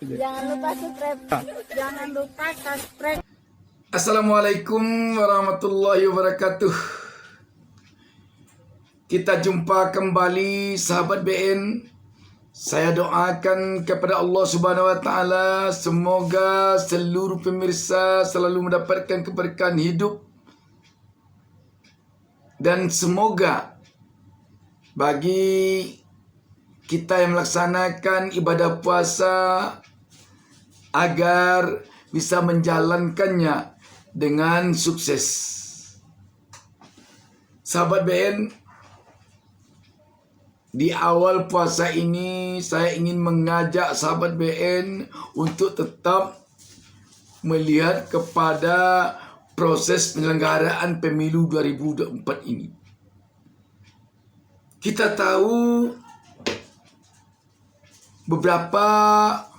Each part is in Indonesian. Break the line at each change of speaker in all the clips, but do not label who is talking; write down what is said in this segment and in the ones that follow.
Jangan lupa subscribe. Jangan lupa subscribe.
Assalamualaikum warahmatullahi wabarakatuh. Kita jumpa kembali sahabat BN. Saya doakan kepada Allah Subhanahu wa taala semoga seluruh pemirsa selalu mendapatkan keberkahan hidup dan semoga bagi kita yang melaksanakan ibadah puasa agar bisa menjalankannya dengan sukses. Sahabat BN, di awal puasa ini saya ingin mengajak sahabat BN untuk tetap melihat kepada proses penyelenggaraan pemilu 2024 ini. Kita tahu beberapa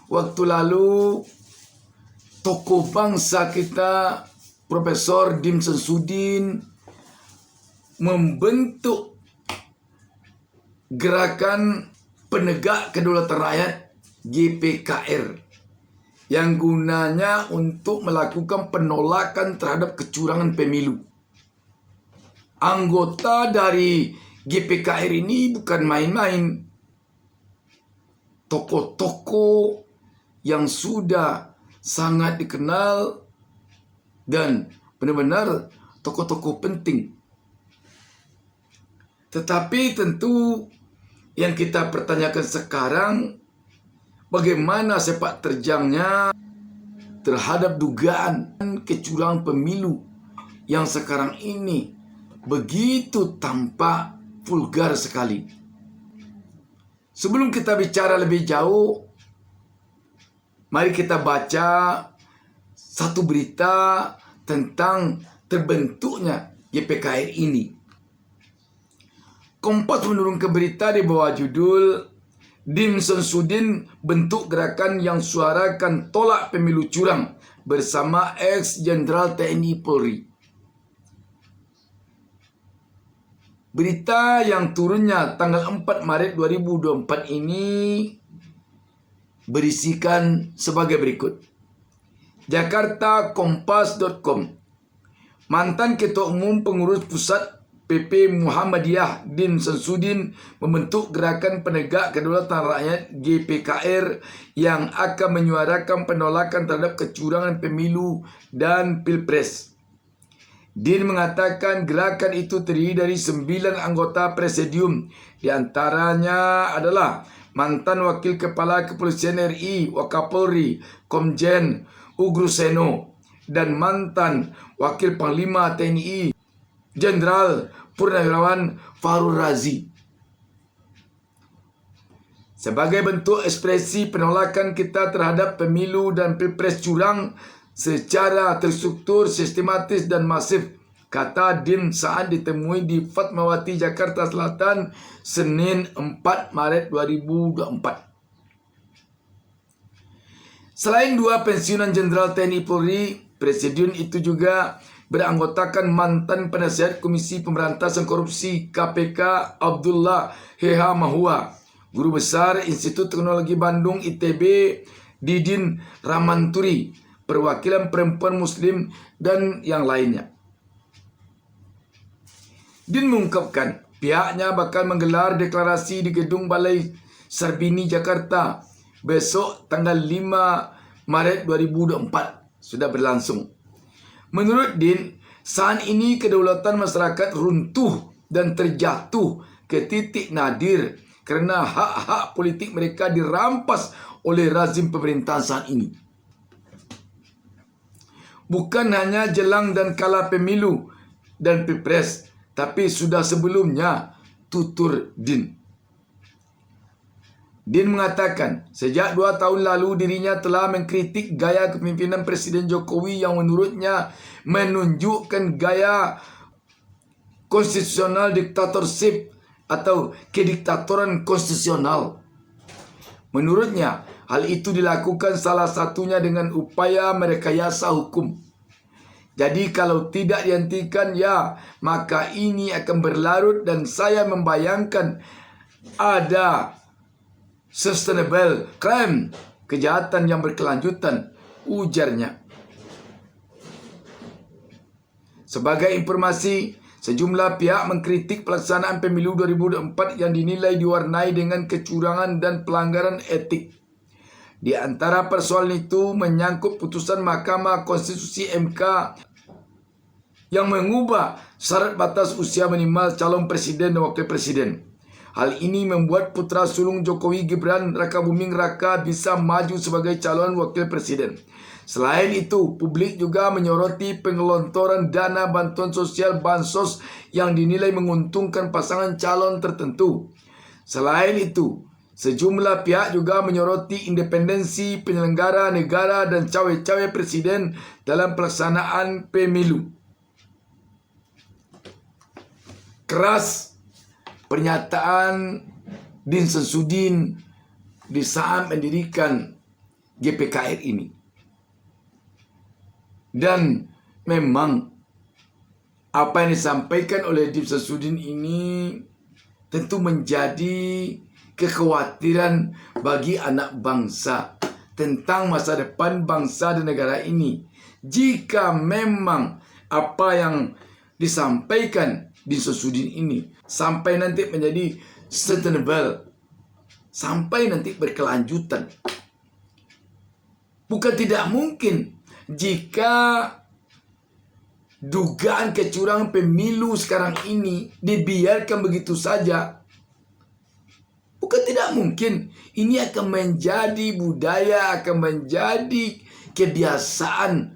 waktu lalu tokoh bangsa kita Profesor Dim Samsudin membentuk Gerakan Penegak Kedaulatan Rakyat GPKR yang gunanya untuk melakukan penolakan terhadap kecurangan pemilu. Anggota dari GPKR ini bukan main-main. Tokoh-tokoh yang sudah sangat dikenal dan benar-benar tokoh-tokoh penting. Tetapi tentu yang kita pertanyakan sekarang, bagaimana sepak terjangnya terhadap dugaan kecurangan pemilu yang sekarang ini begitu tampak vulgar sekali. Sebelum kita bicara lebih jauh, mari kita baca satu berita tentang terbentuknya GPKR ini. Kompas menurunkan berita di bawah judul Dim Samsudin bentuk gerakan yang suarakan tolak pemilu curang bersama ex-Jenderal TNI Polri. Berita yang turunnya tanggal 4 Maret 2024 ini berisikan sebagai berikut. Jakarta Kompas.com. Mantan Ketua Umum Pengurus Pusat PP Muhammadiyah Dim Samsudin membentuk Gerakan Penegak Kedaulatan Rakyat GPKR yang akan menyuarakan penolakan terhadap kecurangan pemilu dan pilpres. Din mengatakan gerakan itu terdiri dari 9 anggota presidium. Di antaranya adalah mantan Wakil Kepala Kepolisian RI Wakapolri Komjen Ugruseno dan mantan Wakil Panglima TNI Jenderal Purnawirawan Fahrul Razi. Sebagai bentuk ekspresi penolakan kita terhadap pemilu dan pilpres curang secara terstruktur, sistematis dan masif, kata Din saat ditemui di Fatmawati, Jakarta Selatan, Senin 4 Maret 2024. Selain 2 pensiunan Jenderal TNI Polri, Presidium itu juga beranggotakan mantan penasihat Komisi Pemberantasan Korupsi KPK Abdullah Heha Mahua, Guru Besar Institut Teknologi Bandung ITB Didin Ramanturi, perwakilan perempuan Muslim dan yang lainnya. Din mengungkapkan pihaknya bakal menggelar deklarasi di Gedung Balai Sarbini Jakarta besok tanggal 5 Maret 2024 sudah berlangsung. Menurut Din, saat ini kedaulatan masyarakat runtuh dan terjatuh ke titik nadir kerana hak-hak politik mereka dirampas oleh rezim pemerintahan saat ini. Bukan hanya jelang dan kala pemilu dan pilpres, tapi sudah sebelumnya, tutur Din. Din mengatakan, sejak 2 tahun lalu dirinya telah mengkritik gaya kepemimpinan Presiden Jokowi yang menurutnya menunjukkan gaya konstitusional diktatorship atau kediktatoran konstitusional. Menurutnya, hal itu dilakukan salah satunya dengan upaya merekayasa hukum. Jadi kalau tidak dihentikan, ya maka ini akan berlarut dan saya membayangkan ada sustainable crime kejahatan yang berkelanjutan, ujarnya. Sebagai informasi, sejumlah pihak mengkritik pelaksanaan pemilu 2024 yang dinilai diwarnai dengan kecurangan dan pelanggaran etik. Di antara persoalan itu menyangkut putusan Mahkamah Konstitusi (MK) yang mengubah syarat batas usia minimal calon presiden dan wakil presiden. Hal ini membuat putra sulung Jokowi, Gibran Rakabuming Raka, bisa maju sebagai calon wakil presiden. Selain itu, publik juga menyoroti penggelontoran dana bantuan sosial bansos yang dinilai menguntungkan pasangan calon tertentu. Selain itu, sejumlah pihak juga menyoroti independensi penyelenggara negara dan cawe-cawe presiden dalam pelaksanaan pemilu. Keras pernyataan Din Samsudin di saat mendirikan GPKR ini. Dan memang apa yang disampaikan oleh Din Samsudin ini tentu menjadi kekhawatiran bagi anak bangsa tentang masa depan bangsa dan negara ini. Jika memang apa yang disampaikan Din Samsudin ini sampai nanti menjadi sustainable, sampai nanti berkelanjutan, bukan tidak mungkin jika dugaan kecurangan pemilu sekarang ini dibiarkan begitu saja. Bukan tidak mungkin ini akan menjadi budaya, akan menjadi kebiasaan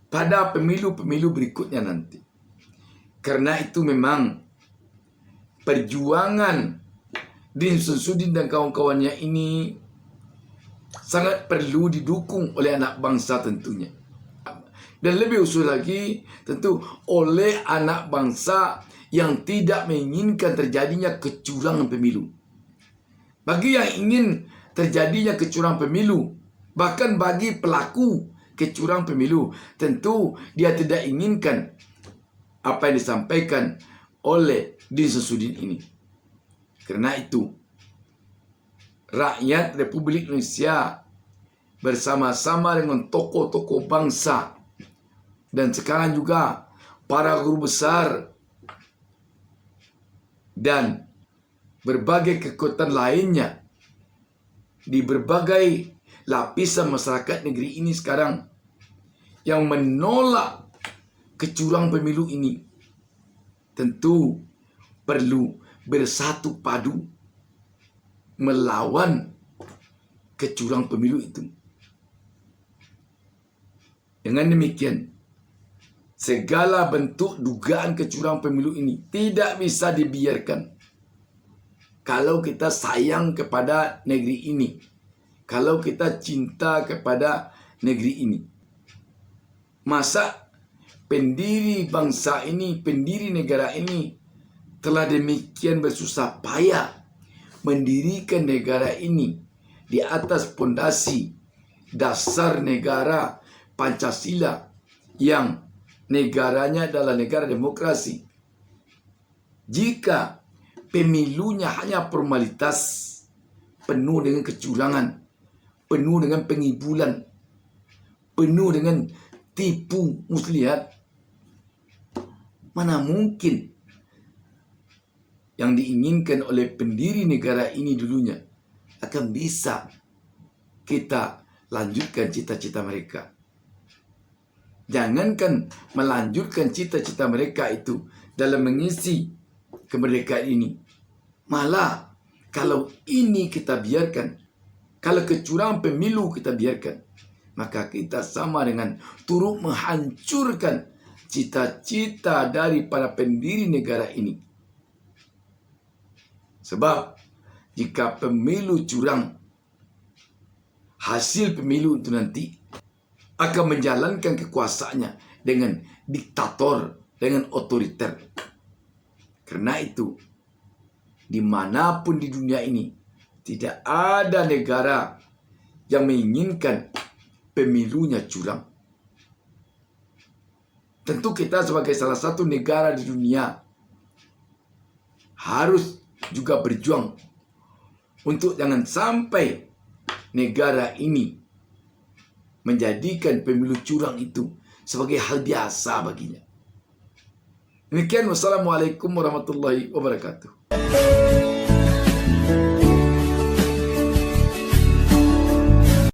pada pemilu-pemilu berikutnya nanti. Karena itu memang perjuangan Din Samsudin dan kawan-kawannya ini sangat perlu didukung oleh anak bangsa tentunya. Dan lebih usul lagi tentu oleh anak bangsa yang tidak menginginkan terjadinya kecurangan pemilu. Bagi yang ingin terjadinya kecurangan pemilu, bahkan bagi pelaku kecurangan pemilu, tentu dia tidak inginkan apa yang disampaikan oleh Din Samsudin ini. Karena itu, rakyat Republik Indonesia bersama-sama dengan tokoh-tokoh bangsa dan sekarang juga para guru besar dan berbagai kekuatan lainnya di berbagai lapisan masyarakat negeri ini sekarang yang menolak kecurangan pemilu ini tentu perlu bersatu padu melawan kecurangan pemilu itu. Dengan demikian, segala bentuk dugaan kecurangan pemilu ini tidak bisa dibiarkan. Kalau kita sayang kepada negeri ini, kalau kita cinta kepada negeri ini, masa pendiri bangsa ini, pendiri negara ini telah demikian bersusah payah mendirikan negara ini di atas pondasi dasar negara Pancasila yang negaranya adalah negara demokrasi. Jika pemilunya hanya formalitas, penuh dengan kecurangan, penuh dengan pengibulan, penuh dengan tipu muslihat, mana mungkin yang diinginkan oleh pendiri negara ini dulunya akan bisa kita lanjutkan cita-cita mereka. Jangankan melanjutkan cita-cita mereka itu dalam mengisi kemerdekaan ini, malah kalau ini kita biarkan, kalau kecurangan pemilu kita biarkan, maka kita sama dengan turut menghancurkan cita-cita dari para pendiri negara ini. Sebab jika pemilu curang, hasil pemilu itu nanti akan menjalankan kekuasaannya dengan diktator, dengan otoriter. Karena itu, dimanapun di dunia ini, tidak ada negara yang menginginkan pemilunya curang. Tentu kita sebagai salah satu negara di dunia harus juga berjuang untuk jangan sampai negara ini menjadikan pemilu curang itu sebagai hal biasa baginya. Demikian, wassalamualaikum warahmatullahi wabarakatuh.